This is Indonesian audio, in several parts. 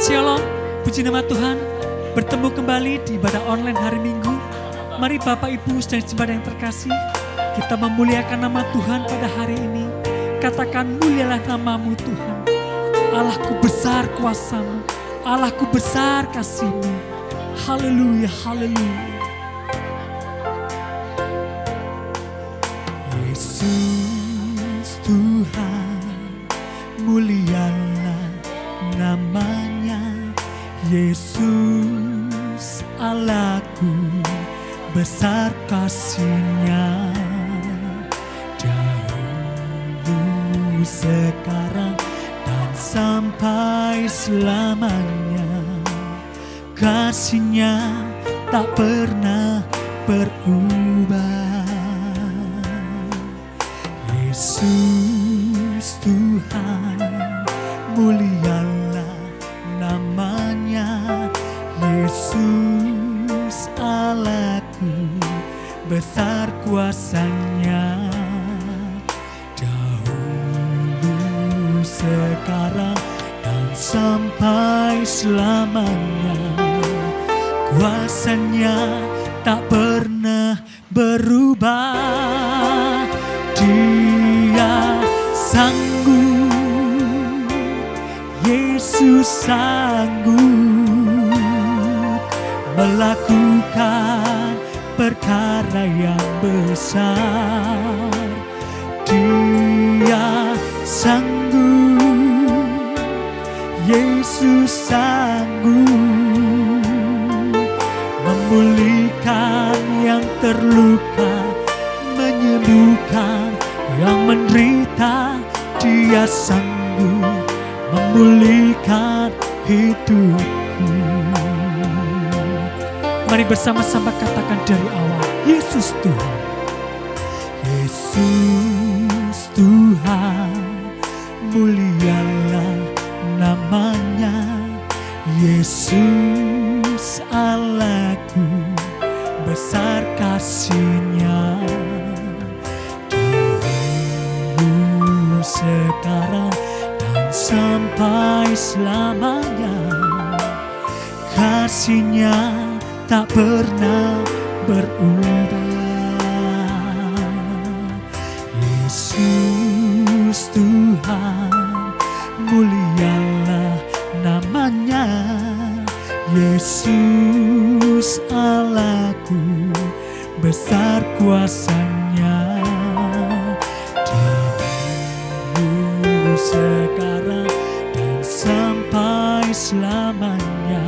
Shalom, puji nama Tuhan. Bertemu kembali di ibadah online hari Minggu. Mari Bapak Ibu dan jemaat yang terkasih, kita memuliakan nama Tuhan pada hari ini. Katakan, mulialah namamu Tuhan. Allahku besar kuasamu, Allahku besar kasihmu. Haleluya, haleluya. Yesus Tuhan, mulialah namanya. Yesus Allahku, besar kasihnya. Dahulu, sekarang, dan sampai selamanya. Kasihnya tak pernah berubah. Yesus Tuhan, mulialah namanya. Yesus Allahku, besar kuasanya. Dahulu, sekarang, dan sampai selamanya. Kuasanya tak pernah berubah. Dia sanggup, Yesus sanggup melakukan perkara yang besar. Dia sanggup, Yesus sanggup memulihkan yang terluka, menyembuhkan yang menderita. Dia sanggup memulihkan hidupku. Mari bersama-sama katakan dari awal, Yesus Tuhan. Yesus Tuhan, mulialah namanya. Yesus Allahku, besar kasihnya. Dahulu, sekarang, dan sampai selamanya. Kasihnya tak pernah berubah. Yesus Tuhan, mulialah namanya. Yesus Allahku, besar kuasanya. Dahulu, sekarang, dan sampai selamanya.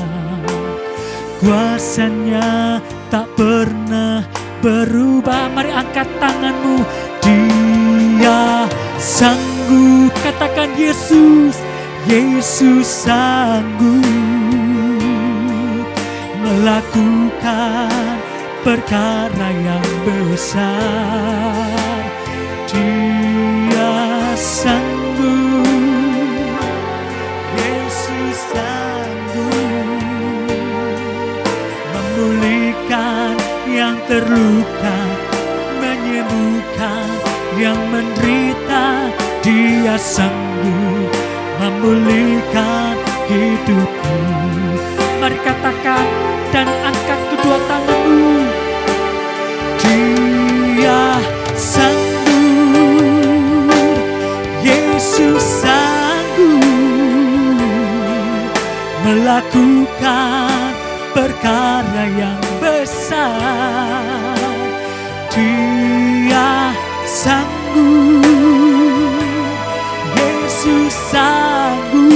Kuasanya tak pernah berubah. Mari angkat tanganmu. Dia sanggup, katakan Yesus. Yesus sanggup melakukan perkara yang besar. Dia sanggup, Yesus sanggup memulihkan yang terluka, menyembuhkan yang menderita. Dia sanggup memulihkan hidupku. Mari katakan dan angkat kedua tanganmu. Dia sanggup, Yesus sanggup melakukan perkara yang besar. Dia sanggup, Yesus sanggup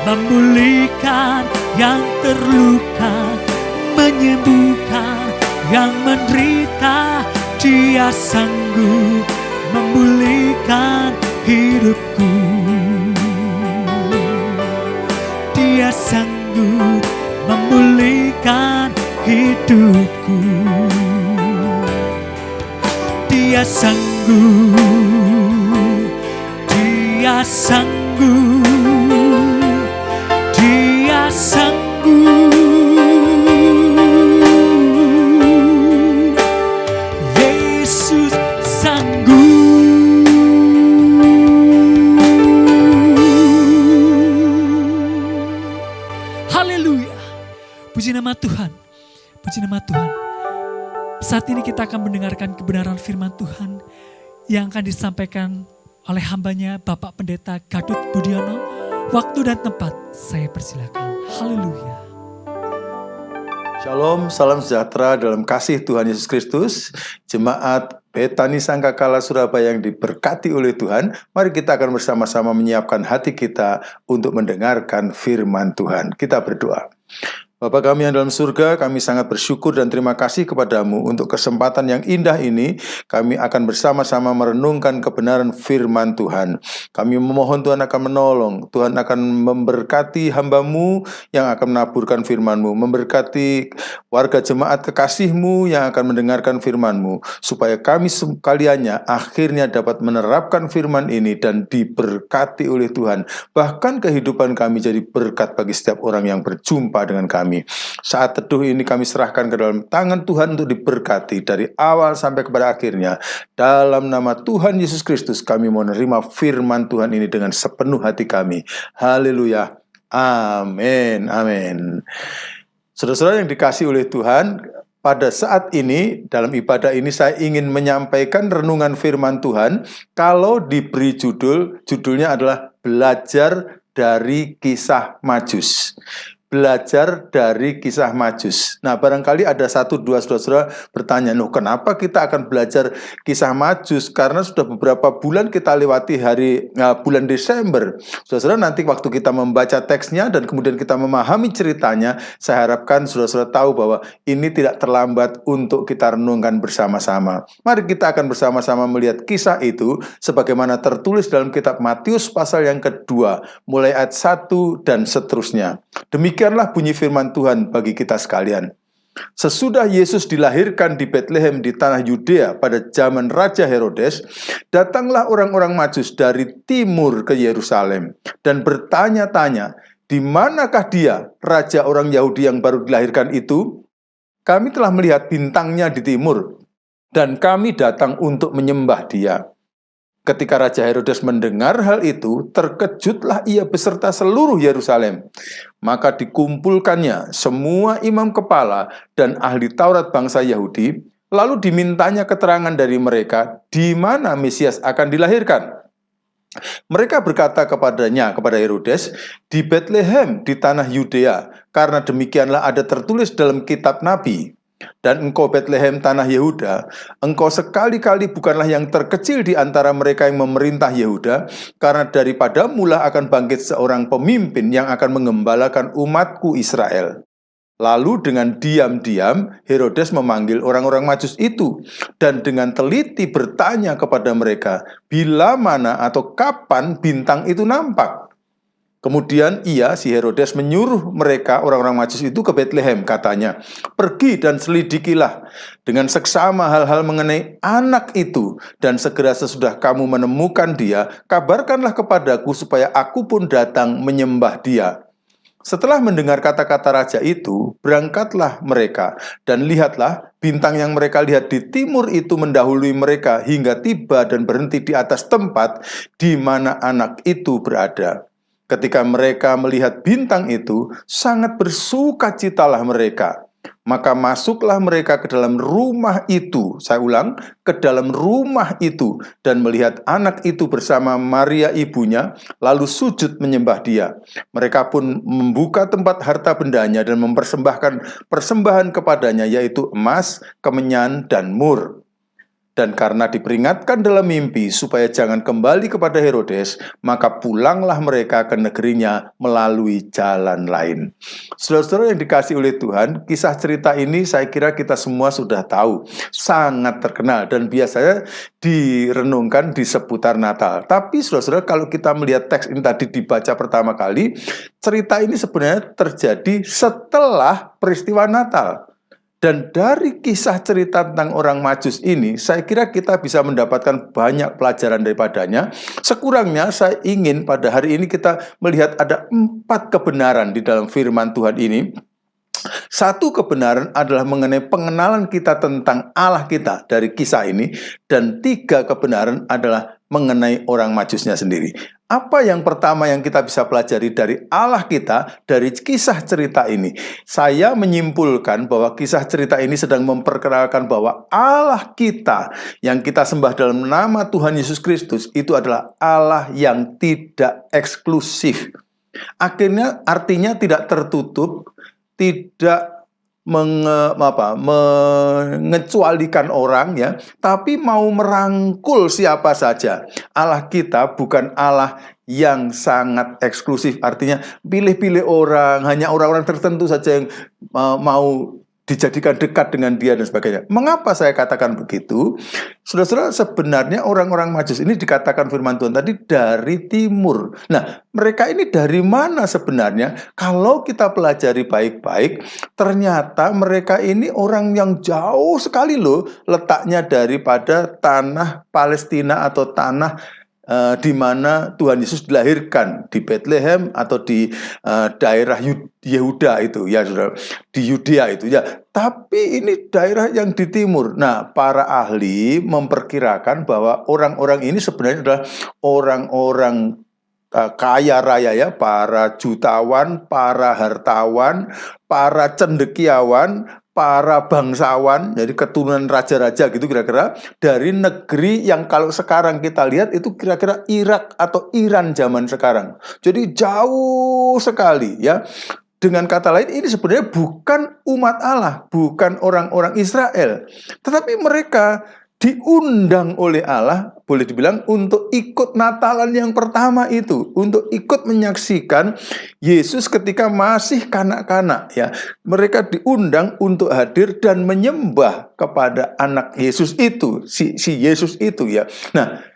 memulihkan yang terluka, menyembuhkan yang menderita. Dia sanggup memulihkan hidupku. Dia sanggup memulihkan hidupku. Dia sanggup, Dia sanggup, Dia sanggup. Yesus sanggup. Puji nama Tuhan. Puji nama Tuhan. Saat ini kita akan mendengarkan kebenaran firman Tuhan yang akan disampaikan oleh hambanya Bapak Pendeta Gadut Budiono. Waktu dan tempat saya persilakan. Haleluya. Shalom, salam sejahtera dalam kasih Tuhan Yesus Kristus. Jemaat Betani Sangkakala Surabaya yang diberkati oleh Tuhan, mari kita akan bersama-sama menyiapkan hati kita untuk mendengarkan firman Tuhan. Kita berdoa. Bapa kami yang dalam surga, kami sangat bersyukur dan terima kasih kepadamu untuk kesempatan yang indah ini. Kami akan bersama-sama merenungkan kebenaran firman Tuhan. Kami memohon Tuhan akan menolong, Tuhan akan memberkati hamba-Mu yang akan menaburkan firman-Mu, memberkati warga jemaat kekasih-Mu yang akan mendengarkan firman-Mu, supaya kami sekaliannya akhirnya dapat menerapkan firman ini dan diberkati oleh Tuhan. Bahkan kehidupan kami jadi berkat bagi setiap orang yang berjumpa dengan kami. Saat teduh ini kami serahkan ke dalam tangan Tuhan untuk diberkati dari awal sampai kepada akhirnya. Dalam nama Tuhan Yesus Kristus kami mau menerima firman Tuhan ini dengan sepenuh hati kami. Haleluya. Amin. Amin. Saudara-saudara yang dikasihi oleh Tuhan, pada saat ini dalam ibadah ini saya ingin menyampaikan renungan firman Tuhan. Kalau diberi judulnya adalah belajar dari kisah Majus. Belajar dari kisah Majus. Nah, barangkali ada satu dua saudara bertanya, loh kenapa kita akan belajar kisah Majus? Karena sudah beberapa bulan kita lewati bulan Desember. Saudara, nanti waktu kita membaca teksnya dan kemudian kita memahami ceritanya, saya harapkan saudara tahu bahwa ini tidak terlambat untuk kita renungkan bersama-sama. Mari kita akan bersama-sama melihat kisah itu sebagaimana tertulis dalam kitab Matius pasal yang kedua, mulai ayat 1 dan seterusnya. Demikianlah bunyi firman Tuhan bagi kita sekalian. Sesudah Yesus dilahirkan di Betlehem di tanah Yudea pada zaman Raja Herodes, datanglah orang-orang Majus dari timur ke Yerusalem dan bertanya-tanya, di manakah dia, raja orang Yahudi yang baru dilahirkan itu? Kami telah melihat bintangnya di timur, dan kami datang untuk menyembah dia. Ketika Raja Herodes mendengar hal itu, terkejutlah ia beserta seluruh Yerusalem. Maka dikumpulkannya semua imam kepala dan ahli Taurat bangsa Yahudi, lalu dimintanya keterangan dari mereka di mana Mesias akan dilahirkan. Mereka berkata kepada Herodes, di Betlehem di tanah Yudea, karena demikianlah ada tertulis dalam kitab Nabi. Dan engkau Betlehem tanah Yehuda, engkau sekali-kali bukanlah yang terkecil di antara mereka yang memerintah Yehuda, karena daripada mula akan bangkit seorang pemimpin yang akan mengembalakan umatku Israel. Lalu dengan diam-diam Herodes memanggil orang-orang Majus itu, dan dengan teliti bertanya kepada mereka, bila mana atau kapan bintang itu nampak. Kemudian si Herodes menyuruh mereka, orang-orang Majus itu ke Betlehem, katanya, pergi dan selidikilah dengan seksama hal-hal mengenai anak itu, dan segera sesudah kamu menemukan dia, kabarkanlah kepadaku supaya aku pun datang menyembah dia. Setelah mendengar kata-kata raja itu, berangkatlah mereka, dan lihatlah, bintang yang mereka lihat di timur itu mendahului mereka hingga tiba dan berhenti di atas tempat di mana anak itu berada. Ketika mereka melihat bintang itu, sangat bersukacitalah mereka. Maka masuklah mereka ke dalam rumah itu. Saya ulang, ke dalam rumah itu. Dan melihat anak itu bersama Maria ibunya, lalu sujud menyembah dia. Mereka pun membuka tempat harta bendanya dan mempersembahkan persembahan kepadanya, yaitu emas, kemenyan, dan mur. Dan karena diperingatkan dalam mimpi supaya jangan kembali kepada Herodes, maka pulanglah mereka ke negerinya melalui jalan lain. Saudara-saudara yang dikasihi oleh Tuhan, kisah cerita ini saya kira kita semua sudah tahu, sangat terkenal dan biasanya direnungkan di seputar Natal. Tapi saudara-saudara, kalau kita melihat teks ini tadi dibaca pertama kali, cerita ini sebenarnya terjadi setelah peristiwa Natal. Dan dari kisah cerita tentang orang Majus ini, saya kira kita bisa mendapatkan banyak pelajaran daripadanya. Sekurangnya saya ingin pada hari ini kita melihat ada 4 kebenaran di dalam firman Tuhan ini. Satu kebenaran adalah mengenai pengenalan kita tentang Allah kita dari kisah ini. Dan 3 kebenaran adalah mengenai orang Majusnya sendiri. Apa yang pertama yang kita bisa pelajari dari Allah kita, dari kisah cerita ini? Saya menyimpulkan bahwa kisah cerita ini sedang memperkenalkan bahwa Allah kita yang kita sembah dalam nama Tuhan Yesus Kristus itu adalah Allah yang tidak eksklusif. Artinya tidak tertutup, tidak mengecualikan orang ya, tapi mau merangkul siapa saja. Allah kita bukan Allah yang sangat eksklusif, artinya pilih-pilih orang, hanya orang-orang tertentu saja yang mau dijadikan dekat dengan dia dan sebagainya. Mengapa saya katakan begitu? Saudara-saudara, sebenarnya orang-orang Majus ini dikatakan firman Tuhan tadi dari timur. Nah, mereka ini dari mana sebenarnya? Kalau kita pelajari baik-baik, ternyata mereka ini orang yang jauh sekali loh letaknya daripada tanah Palestina atau tanah di mana Tuhan Yesus dilahirkan, di Bethlehem atau di daerah Yehuda itu ya, saudara, di Yudea itu ya. Tapi ini daerah yang di timur. Nah, para ahli memperkirakan bahwa orang-orang ini sebenarnya adalah orang-orang kaya raya ya, para jutawan, para hartawan, para cendekiawan, para bangsawan, jadi keturunan raja-raja gitu kira-kira, dari negeri yang kalau sekarang kita lihat itu kira-kira Irak atau Iran zaman sekarang. Jadi jauh sekali ya. Dengan kata lain, ini sebenarnya bukan umat Allah, bukan orang-orang Israel, tetapi mereka diundang oleh Allah, boleh dibilang untuk ikut Natalan yang pertama itu, untuk ikut menyaksikan Yesus ketika masih kanak-kanak ya. Mereka diundang untuk hadir dan menyembah kepada anak Yesus itu, si Yesus itu ya. Nah,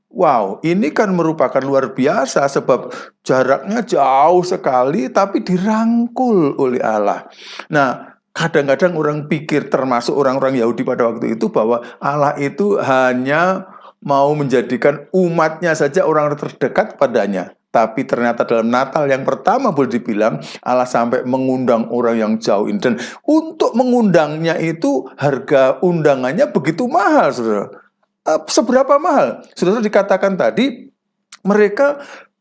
wow, ini kan merupakan luar biasa sebab jaraknya jauh sekali tapi dirangkul oleh Allah. Nah, kadang-kadang orang pikir, termasuk orang-orang Yahudi pada waktu itu, bahwa Allah itu hanya mau menjadikan umatnya saja orang terdekat padanya. Tapi ternyata dalam Natal yang pertama boleh dibilang Allah sampai mengundang orang yang jauh ini. Dan untuk mengundangnya itu harga undangannya begitu mahal, saudara. Seberapa mahal? Saudara, dikatakan tadi mereka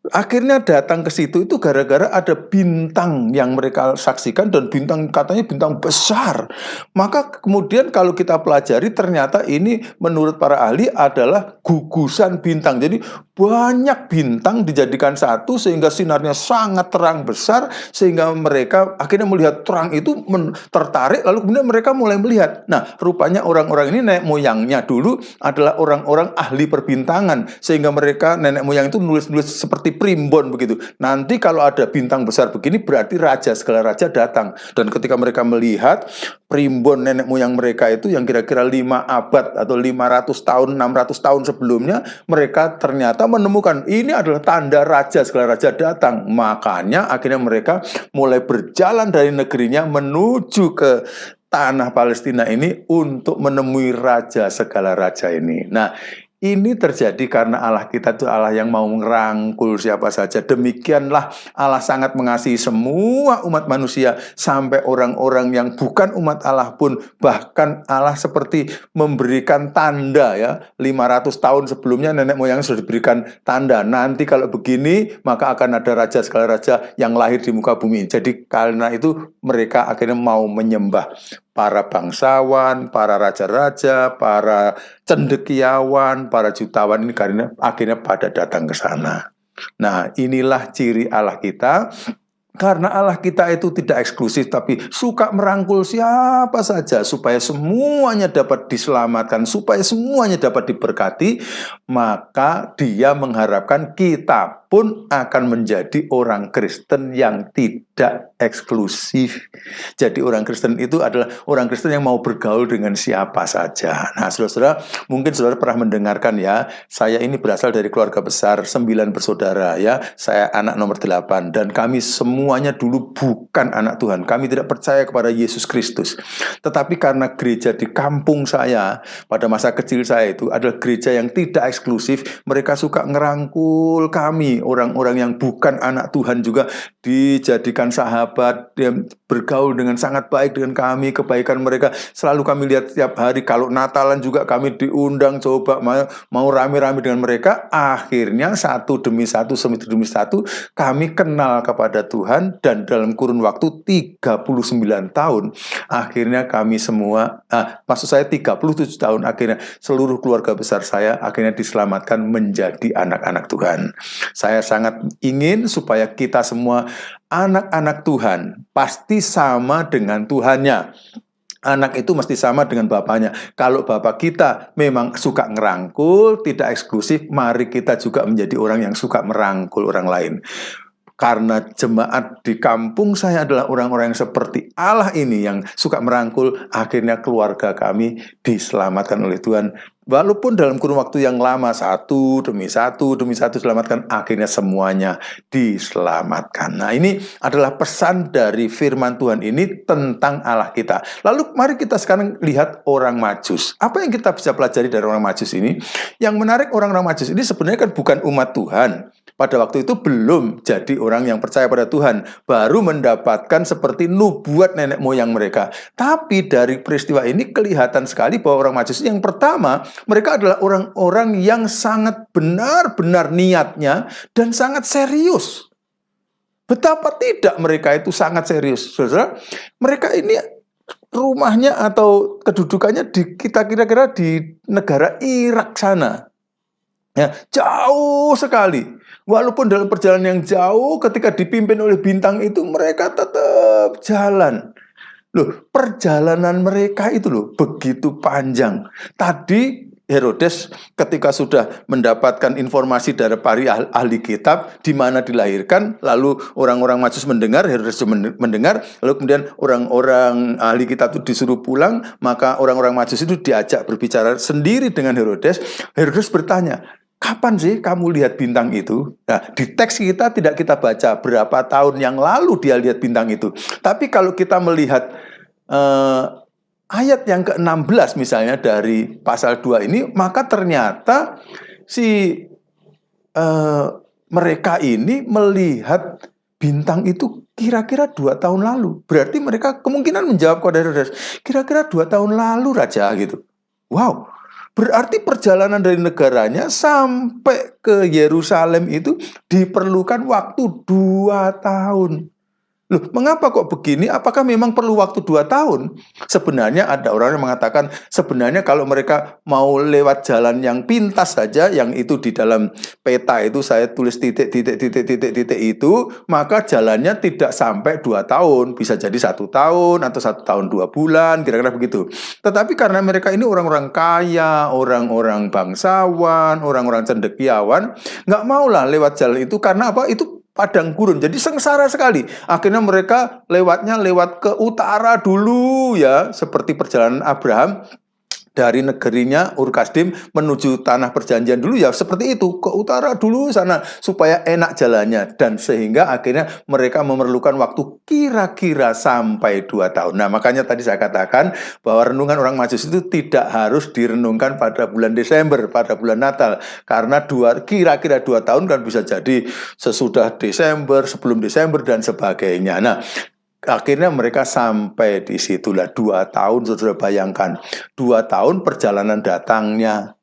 akhirnya datang ke situ itu gara-gara ada bintang yang mereka saksikan, dan bintang katanya bintang besar. Maka kemudian kalau kita pelajari ternyata ini menurut para ahli adalah gugusan bintang. Jadi banyak bintang dijadikan satu sehingga sinarnya sangat terang besar, sehingga mereka akhirnya melihat terang itu tertarik, lalu kemudian mereka mulai melihat. Nah, rupanya orang-orang ini nenek moyangnya dulu adalah orang-orang ahli perbintangan, sehingga mereka nenek moyang itu nulis-nulis seperti primbon begitu. Nanti kalau ada bintang besar begini berarti raja, segala raja datang. Dan ketika mereka melihat primbon nenek moyang mereka itu yang kira-kira 5 abad atau 500 tahun, 600 tahun sebelumnya, mereka ternyata menemukan ini adalah tanda raja, segala raja datang. Makanya akhirnya mereka mulai berjalan dari negerinya menuju ke tanah Palestina ini untuk menemui raja, segala raja ini. Nah, ini terjadi karena Allah kita itu Allah yang mau merangkul siapa saja. Demikianlah Allah sangat mengasihi semua umat manusia, sampai orang-orang yang bukan umat Allah pun. Bahkan Allah seperti memberikan tanda ya. 500 tahun sebelumnya nenek moyang sudah diberikan tanda. Nanti kalau begini maka akan ada raja, segala raja yang lahir di muka bumi. Jadi karena itu mereka akhirnya mau menyembah para bangsawan, para raja-raja, para cendekiawan, para jutawan ini karena akhirnya pada datang ke sana. Nah, inilah ciri Allah kita. Karena Allah kita itu tidak eksklusif, tapi suka merangkul siapa saja supaya semuanya dapat diselamatkan, supaya semuanya dapat diberkati, maka Dia mengharapkan kita pun akan menjadi orang Kristen yang tidak eksklusif. Jadi orang Kristen itu adalah orang Kristen yang mau bergaul dengan siapa saja. Nah, saudara-saudara, mungkin saudara pernah mendengarkan ya, saya ini berasal dari keluarga besar 9 bersaudara ya. Saya anak nomor 8 dan kami semuanya dulu bukan anak Tuhan. Kami tidak percaya kepada Yesus Kristus. Tetapi karena gereja di kampung saya pada masa kecil saya itu adalah gereja yang tidak eksklusif, mereka suka ngerangkul kami kami, orang-orang yang bukan anak Tuhan juga dijadikan sahabat, dia bergaul dengan sangat baik dengan kami, kebaikan mereka selalu kami lihat setiap hari. Kalau Natalan juga kami diundang, coba mau rame-rame dengan mereka. Akhirnya satu demi satu kami kenal kepada Tuhan, dan dalam kurun waktu 39 tahun akhirnya kami semua, maksud saya 37 tahun, akhirnya seluruh keluarga besar saya akhirnya diselamatkan menjadi anak-anak Tuhan. Saya sangat ingin supaya kita semua anak-anak Tuhan pasti sama dengan Tuhannya. Anak itu mesti sama dengan bapaknya. Kalau bapak kita memang suka ngerangkul, tidak eksklusif, mari kita juga menjadi orang yang suka merangkul orang lain. Karena jemaat di kampung saya adalah orang-orang yang seperti Allah ini, yang suka merangkul, akhirnya keluarga kami diselamatkan oleh Tuhan. Walaupun dalam kurun waktu yang lama, satu demi satu diselamatkan, akhirnya semuanya diselamatkan. Nah, ini adalah pesan dari firman Tuhan ini tentang Allah kita. Lalu mari kita sekarang lihat orang Majus. Apa yang kita bisa pelajari dari orang Majus ini? Yang menarik, orang-orang Majus ini sebenarnya kan bukan umat Tuhan. Pada waktu itu belum jadi orang yang percaya pada Tuhan, baru mendapatkan seperti nubuat nenek moyang mereka. Tapi dari peristiwa ini kelihatan sekali bahwa orang Majus yang pertama, mereka adalah orang-orang yang sangat benar-benar niatnya dan sangat serius. Betapa tidak mereka itu sangat serius. Saudara, mereka ini rumahnya atau kedudukannya kita kira-kira di negara Irak sana. Ya, jauh sekali. Walaupun dalam perjalanan yang jauh, ketika dipimpin oleh bintang itu, mereka tetap jalan. Loh, perjalanan mereka itu loh begitu panjang. Tadi Herodes ketika sudah mendapatkan informasi dari para ahli kitab di mana dilahirkan, lalu orang-orang Majus mendengar, Herodes mendengar, lalu kemudian orang-orang ahli kitab itu disuruh pulang, maka orang-orang Majus itu diajak berbicara sendiri dengan Herodes. Herodes bertanya, kapan sih kamu lihat bintang itu? Nah, di teks kita tidak kita baca berapa tahun yang lalu dia lihat bintang itu. Tapi kalau kita melihat ayat yang ke-16 misalnya dari pasal 2 ini, maka ternyata mereka ini melihat bintang itu kira-kira 2 tahun lalu. Berarti mereka kemungkinan menjawab kepada Herodes, kira-kira 2 tahun lalu, Raja, gitu. Wow, berarti perjalanan dari negaranya sampai ke Yerusalem itu diperlukan waktu 2 tahun. Loh, mengapa kok begini? Apakah memang perlu waktu 2 tahun? Sebenarnya ada orang yang mengatakan, sebenarnya kalau mereka mau lewat jalan yang pintas saja, yang itu di dalam peta itu saya tulis titik itu, maka jalannya tidak sampai 2 tahun. Bisa jadi 1 tahun atau 1 tahun 2 bulan, kira-kira begitu. Tetapi karena mereka ini orang-orang kaya, orang-orang bangsawan, orang-orang cendekiawan, nggak maulah lewat jalan itu. Karena apa? Itu padang gurun, jadi sengsara sekali. Akhirnya mereka lewat ke utara dulu, ya, seperti perjalanan Abraham dari negerinya Ur Kasdim menuju tanah perjanjian dulu, ya seperti itu, ke utara dulu sana supaya enak jalannya, dan sehingga akhirnya mereka memerlukan waktu kira-kira sampai 2 tahun. Nah, makanya tadi saya katakan bahwa renungan orang Majus itu tidak harus direnungkan pada bulan Desember, pada bulan Natal, karena kira-kira 2 tahun kan bisa jadi sesudah Desember, sebelum Desember dan sebagainya. Nah, akhirnya mereka sampai di situlah 2 tahun, saudara bayangkan. 2 tahun perjalanan datangnya.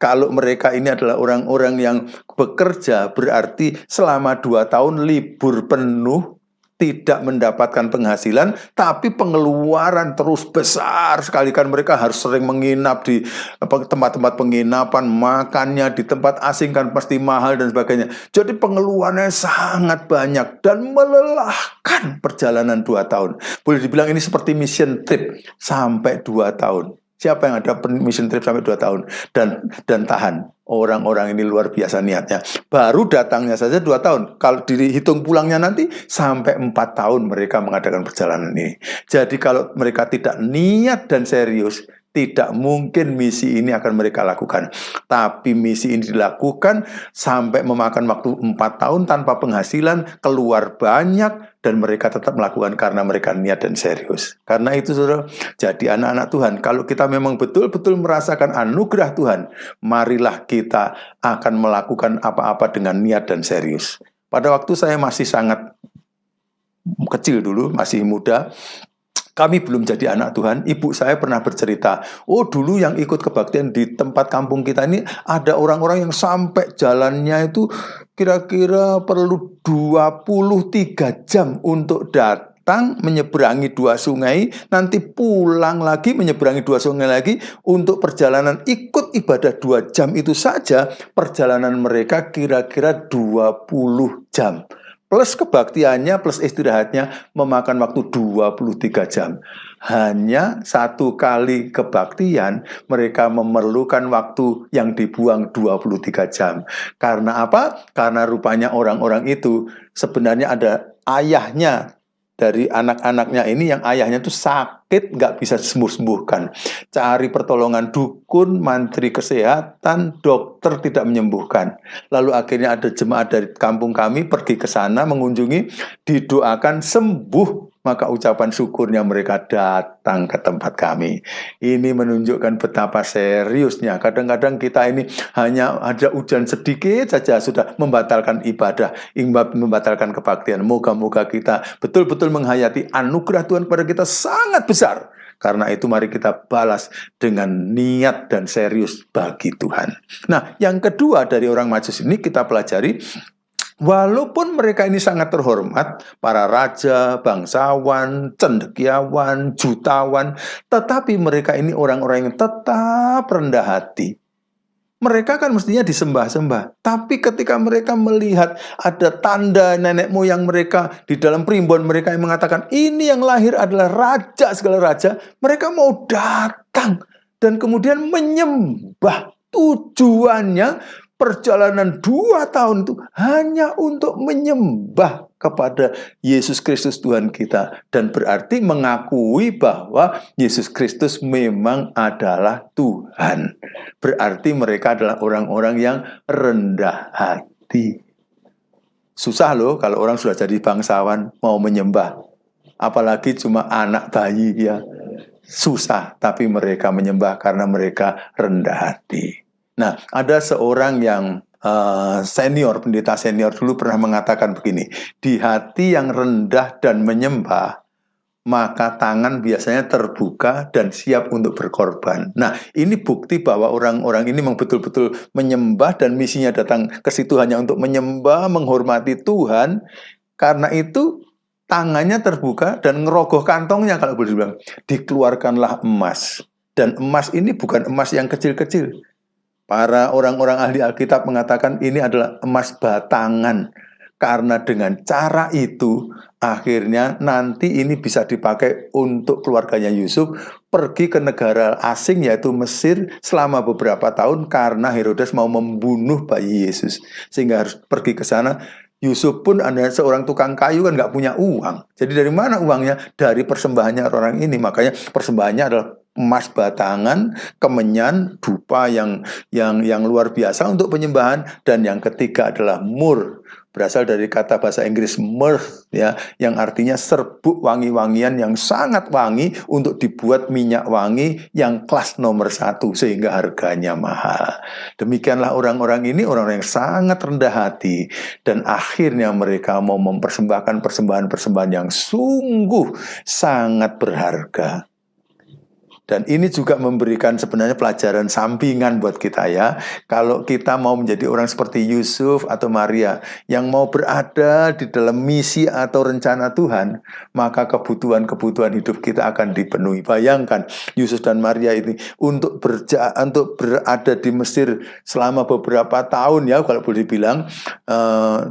Kalau mereka ini adalah orang-orang yang bekerja, berarti selama 2 tahun libur penuh, tidak mendapatkan penghasilan, tapi pengeluaran terus besar sekali, kan mereka harus sering menginap di tempat-tempat penginapan, makannya di tempat asing kan pasti mahal dan sebagainya. Jadi pengeluarannya sangat banyak dan melelahkan perjalanan 2 tahun. Boleh dibilang ini seperti mission trip sampai 2 tahun. Siapa yang ada mission trip sampai 2 tahun dan tahan? Orang-orang ini luar biasa niatnya. Baru datangnya saja 2 tahun. Kalau dihitung pulangnya nanti sampai 4 tahun mereka mengadakan perjalanan ini. Jadi kalau mereka tidak niat dan serius, tidak mungkin misi ini akan mereka lakukan. Tapi misi ini dilakukan sampai memakan waktu 4 tahun tanpa penghasilan, keluar banyak, dan mereka tetap melakukan karena mereka niat dan serius. Karena itu saudara, jadi anak-anak Tuhan, kalau kita memang betul-betul merasakan anugerah Tuhan, marilah kita akan melakukan apa-apa dengan niat dan serius. Pada waktu saya masih sangat kecil dulu, masih muda, kami belum jadi anak Tuhan, ibu saya pernah bercerita, oh dulu yang ikut kebaktian di tempat kampung kita ini ada orang-orang yang sampai jalannya itu kira-kira perlu 23 jam untuk datang menyeberangi 2 sungai, nanti pulang lagi menyeberangi 2 sungai lagi untuk perjalanan ikut ibadah 2 jam itu saja, perjalanan mereka kira-kira 20 jam. Plus kebaktiannya, plus istirahatnya memakan waktu 23 jam. Hanya 1 kali kebaktian, mereka memerlukan waktu yang dibuang 23 jam. Karena apa? Karena rupanya orang-orang itu sebenarnya ada ayahnya dari anak-anaknya ini, yang ayahnya itu sakit, nggak bisa sembuh-sembuhkan. Cari pertolongan dukun, mantri kesehatan, dokter tidak menyembuhkan. Lalu akhirnya ada jemaat dari kampung kami pergi ke sana mengunjungi, didoakan sembuh. Maka ucapan syukurnya mereka datang ke tempat kami. Ini menunjukkan betapa seriusnya. Kadang-kadang kita ini hanya ada hujan sedikit saja sudah membatalkan ibadah, membatalkan kebaktian. Moga-moga kita betul-betul menghayati anugerah Tuhan kepada kita sangat besar. Karena itu mari kita balas dengan niat dan serius bagi Tuhan. Nah, yang kedua dari orang Majus ini kita pelajari, walaupun mereka ini sangat terhormat, para raja, bangsawan, cendekiawan, jutawan, tetapi mereka ini orang-orang yang tetap rendah hati. Mereka kan mestinya disembah-sembah. Tapi ketika mereka melihat ada tanda nenek moyang mereka di dalam primbon mereka yang mengatakan ini yang lahir adalah raja segala raja, mereka mau datang dan kemudian menyembah. Tujuannya perjalanan 2 tahun itu hanya untuk menyembah kepada Yesus Kristus Tuhan kita. Dan berarti mengakui bahwa Yesus Kristus memang adalah Tuhan. Berarti mereka adalah orang-orang yang rendah hati. Susah loh kalau orang sudah jadi bangsawan mau menyembah. Apalagi cuma anak bayi ya. Susah, tapi mereka menyembah karena mereka rendah hati. Nah, ada seorang yang senior, pendeta senior dulu pernah mengatakan begini, di hati yang rendah dan menyembah, maka tangan biasanya terbuka dan siap untuk berkorban. Nah, ini bukti bahwa orang-orang ini memang betul-betul menyembah dan misinya datang ke situ hanya untuk menyembah, menghormati Tuhan. Karena itu tangannya terbuka dan ngerogoh kantongnya kalau boleh dibilang. Dikeluarkanlah emas. Dan emas ini bukan emas yang kecil-kecil. Para orang-orang ahli Alkitab mengatakan ini adalah emas batangan. Karena dengan cara itu akhirnya nanti ini bisa dipakai untuk keluarganya Yusuf pergi ke negara asing yaitu Mesir selama beberapa tahun karena Herodes mau membunuh bayi Yesus. Sehingga harus pergi ke sana. Yusuf pun ada seorang tukang kayu kan nggak punya uang. Jadi dari mana uangnya? Dari persembahannya orang ini. Makanya persembahannya adalah emas batangan, kemenyan, dupa yang luar biasa untuk penyembahan. Dan yang ketiga adalah mur. Berasal dari kata bahasa Inggris myrrh, ya, yang artinya serbuk wangi-wangian yang sangat wangi untuk dibuat minyak wangi yang kelas nomor 1 sehingga harganya mahal. Demikianlah orang-orang ini, orang-orang yang sangat rendah hati dan akhirnya mereka mau mempersembahkan persembahan-persembahan yang sungguh sangat berharga. Dan ini juga memberikan sebenarnya pelajaran sampingan buat kita ya. Kalau kita mau menjadi orang seperti Yusuf atau Maria yang mau berada di dalam misi atau rencana Tuhan, maka kebutuhan-kebutuhan hidup kita akan dipenuhi. Bayangkan Yusuf dan Maria ini untuk berada di Mesir selama beberapa tahun ya, kalau boleh dibilang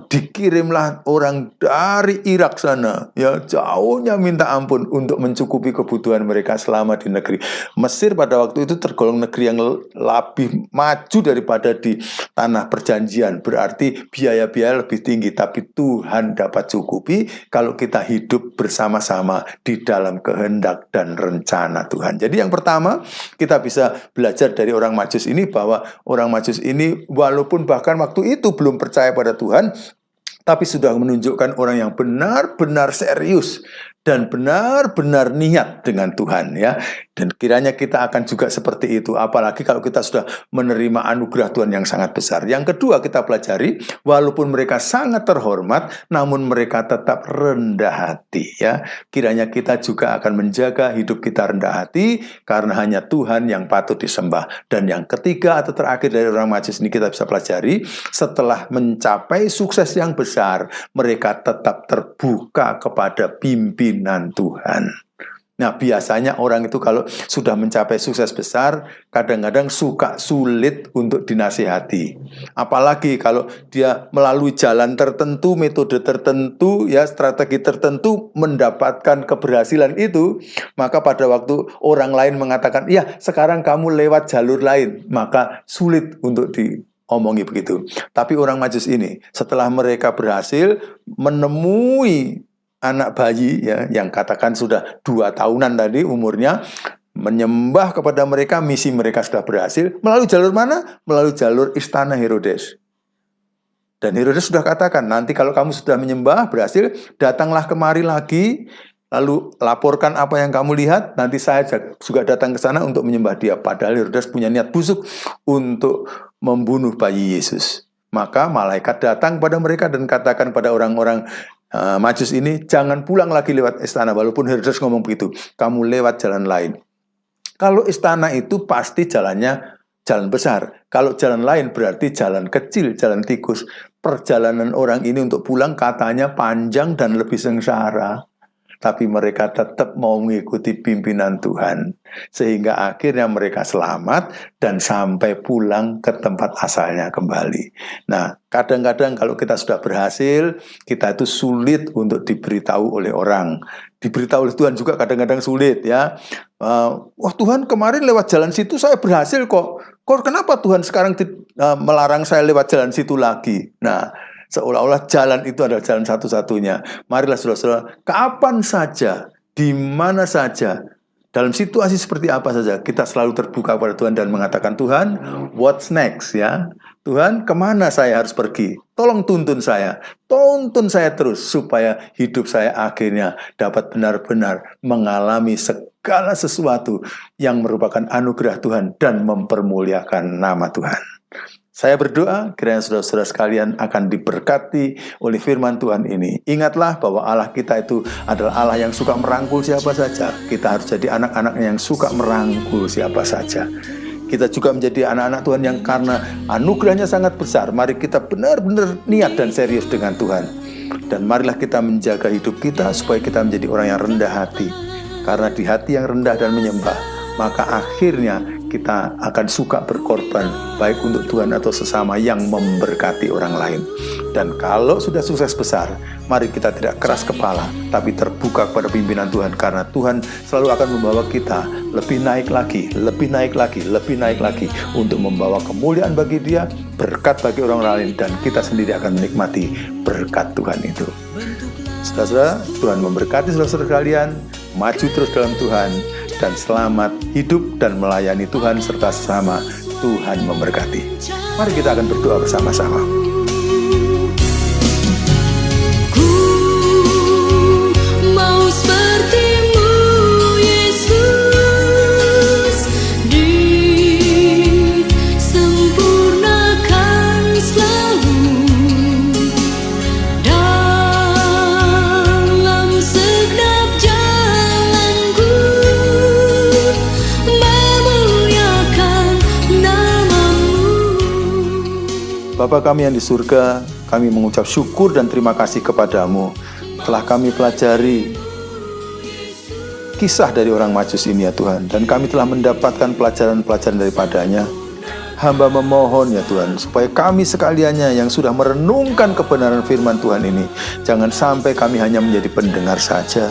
dikirimlah orang dari Irak sana ya, jauhnya minta ampun untuk mencukupi kebutuhan mereka selama di negeri. Mesir pada waktu itu tergolong negeri yang lebih maju daripada di tanah perjanjian. Berarti biaya-biaya lebih tinggi, tapi Tuhan dapat cukupi kalau kita hidup bersama-sama di dalam kehendak dan rencana Tuhan. Jadi yang pertama, kita bisa belajar dari orang Majus ini bahwa orang Majus ini walaupun bahkan waktu itu belum percaya pada Tuhan, tapi sudah menunjukkan orang yang benar-benar serius dan benar-benar niat dengan Tuhan, ya. Dan kiranya kita akan juga seperti itu, apalagi kalau kita sudah menerima anugerah Tuhan yang sangat besar. Yang kedua, kita pelajari walaupun mereka sangat terhormat, namun mereka tetap rendah hati, ya. Kiranya kita juga akan menjaga hidup kita rendah hati, karena hanya Tuhan yang patut disembah. Dan yang ketiga atau terakhir dari orang Majus ini kita bisa pelajari, setelah mencapai sukses yang besar, mereka tetap terbuka kepada pimpinan Tuhan. Nah, biasanya orang itu kalau sudah mencapai sukses besar, kadang-kadang suka sulit untuk dinasihati. Apalagi kalau dia melalui jalan tertentu, metode tertentu, ya, strategi tertentu mendapatkan keberhasilan itu, maka pada waktu orang lain mengatakan, "Ya, sekarang kamu lewat jalur lain," maka sulit untuk diomongi begitu. Tapi orang Majus ini, setelah mereka berhasil menemui anak bayi, ya, yang katakan sudah 2 tahunan tadi umurnya, menyembah kepada mereka, misi mereka sudah berhasil. Melalui jalur mana? Melalui jalur istana Herodes. Dan Herodes sudah katakan, nanti kalau kamu sudah menyembah berhasil, datanglah kemari lagi, lalu laporkan apa yang kamu lihat, nanti saya juga datang ke sana untuk menyembah dia. Padahal Herodes punya niat busuk untuk membunuh bayi Yesus. Maka malaikat datang pada mereka dan katakan pada orang-orang Majus ini, jangan pulang lagi lewat istana. Walaupun Herodes ngomong begitu, kamu lewat jalan lain. Kalau istana itu pasti jalannya jalan besar. Kalau jalan lain berarti jalan kecil, jalan tikus. Perjalanan orang ini untuk pulang katanya panjang dan lebih sengsara. Tapi mereka tetap mau mengikuti pimpinan Tuhan. Sehingga akhirnya mereka selamat dan sampai pulang ke tempat asalnya kembali. Nah, kadang-kadang kalau kita sudah berhasil, kita itu sulit untuk diberitahu oleh orang. Diberitahu oleh Tuhan juga kadang-kadang sulit, ya. Wah, Tuhan kemarin lewat jalan situ saya berhasil kok. Kok kenapa Tuhan sekarang melarang saya lewat jalan situ lagi? Nah, seolah-olah jalan itu adalah jalan satu-satunya. Marilah saudara-saudara, kapan saja, di mana saja, dalam situasi seperti apa saja, kita selalu terbuka kepada Tuhan dan mengatakan, Tuhan, what's next, ya? Tuhan, kemana saya harus pergi? Tolong tuntun saya terus, supaya hidup saya akhirnya dapat benar-benar mengalami segala sesuatu yang merupakan anugerah Tuhan dan mempermuliakan nama Tuhan. Saya berdoa kiranya saudara-saudara sekalian akan diberkati oleh firman Tuhan ini. Ingatlah bahwa Allah kita itu adalah Allah yang suka merangkul siapa saja. Kita harus jadi anak-anaknya yang suka merangkul siapa saja. Kita juga menjadi anak-anak Tuhan yang karena anugerahnya sangat besar, mari kita benar-benar niat dan serius dengan Tuhan. Dan marilah kita menjaga hidup kita supaya kita menjadi orang yang rendah hati. Karena di hati yang rendah dan menyembah, maka akhirnya kita akan suka berkorban, baik untuk Tuhan atau sesama yang memberkati orang lain. Dan kalau sudah sukses besar, mari kita tidak keras kepala, tapi terbuka kepada pimpinan Tuhan, karena Tuhan selalu akan membawa kita lebih naik lagi, lebih naik lagi, lebih naik lagi, untuk membawa kemuliaan bagi Dia, berkat bagi orang lain, dan kita sendiri akan menikmati berkat Tuhan itu. Saudara-saudara, Tuhan memberkati saudara-saudara kalian, maju terus dalam Tuhan, dan selamat hidup dan melayani Tuhan serta sesama. Tuhan memberkati. Mari kita akan berdoa bersama-sama. Ku mau seperti-Mu, Yesus, disempurnakan selalu dalam segenap jalanku, memuliakan nama-Mu. Bapa kami yang di surga, kami mengucap syukur dan terima kasih kepadamu. Telah kami pelajari kisah dari orang Majus ini, ya Tuhan. Dan kami telah mendapatkan pelajaran-pelajaran daripadanya. Hamba memohon, ya Tuhan, supaya kami sekaliannya yang sudah merenungkan kebenaran firman Tuhan ini, jangan sampai kami hanya menjadi pendengar saja,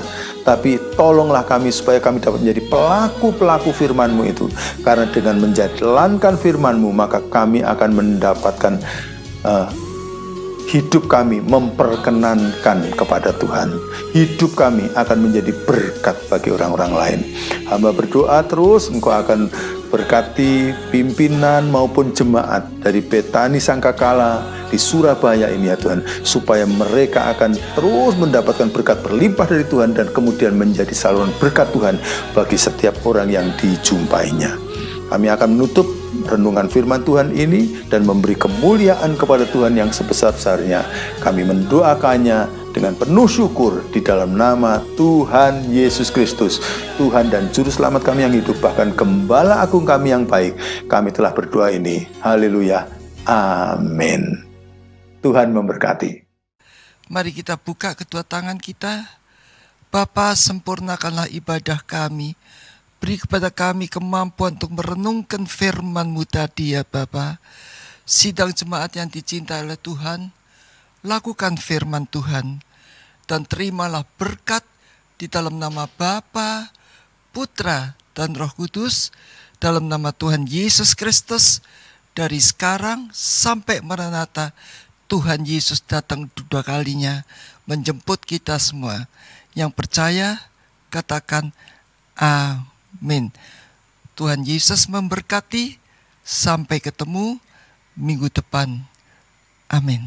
tapi tolonglah kami supaya kami dapat menjadi pelaku-pelaku firman-Mu itu. Karena dengan menjalankan firman-Mu, maka kami akan mendapatkan hidup kami memperkenankan kepada Tuhan. Hidup kami akan menjadi berkat bagi orang-orang lain. Hamba berdoa terus Engkau akan berkati pimpinan maupun jemaat dari Betani Sangkakala di Surabaya ini ya Tuhan, supaya mereka akan terus mendapatkan berkat berlimpah dari Tuhan dan kemudian menjadi saluran berkat Tuhan bagi setiap orang yang dijumpainya. Kami akan menutup renungan firman Tuhan ini dan memberi kemuliaan kepada Tuhan yang sebesar-besarnya. Kami mendoakannya dengan penuh syukur di dalam nama Tuhan Yesus Kristus, Tuhan dan Juru Selamat kami yang hidup, bahkan Gembala Agung kami yang baik. Kami telah berdoa ini. Haleluya. Amin. Tuhan memberkati. Mari kita buka kedua tangan kita. Bapa, sempurnakanlah ibadah kami. Beri kepada kami kemampuan untuk merenungkan firman-Mu tadi ya Bapa. Sidang jemaat yang dicintai oleh Tuhan, lakukan firman Tuhan. Dan terimalah berkat di dalam nama Bapa, Putra, dan Roh Kudus. Dalam nama Tuhan Yesus Kristus. Dari sekarang sampai Maranatha, Tuhan Yesus datang kedua kalinya menjemput kita semua. Yang percaya, katakan amin. Tuhan Yesus memberkati. Sampai ketemu minggu depan. Amin.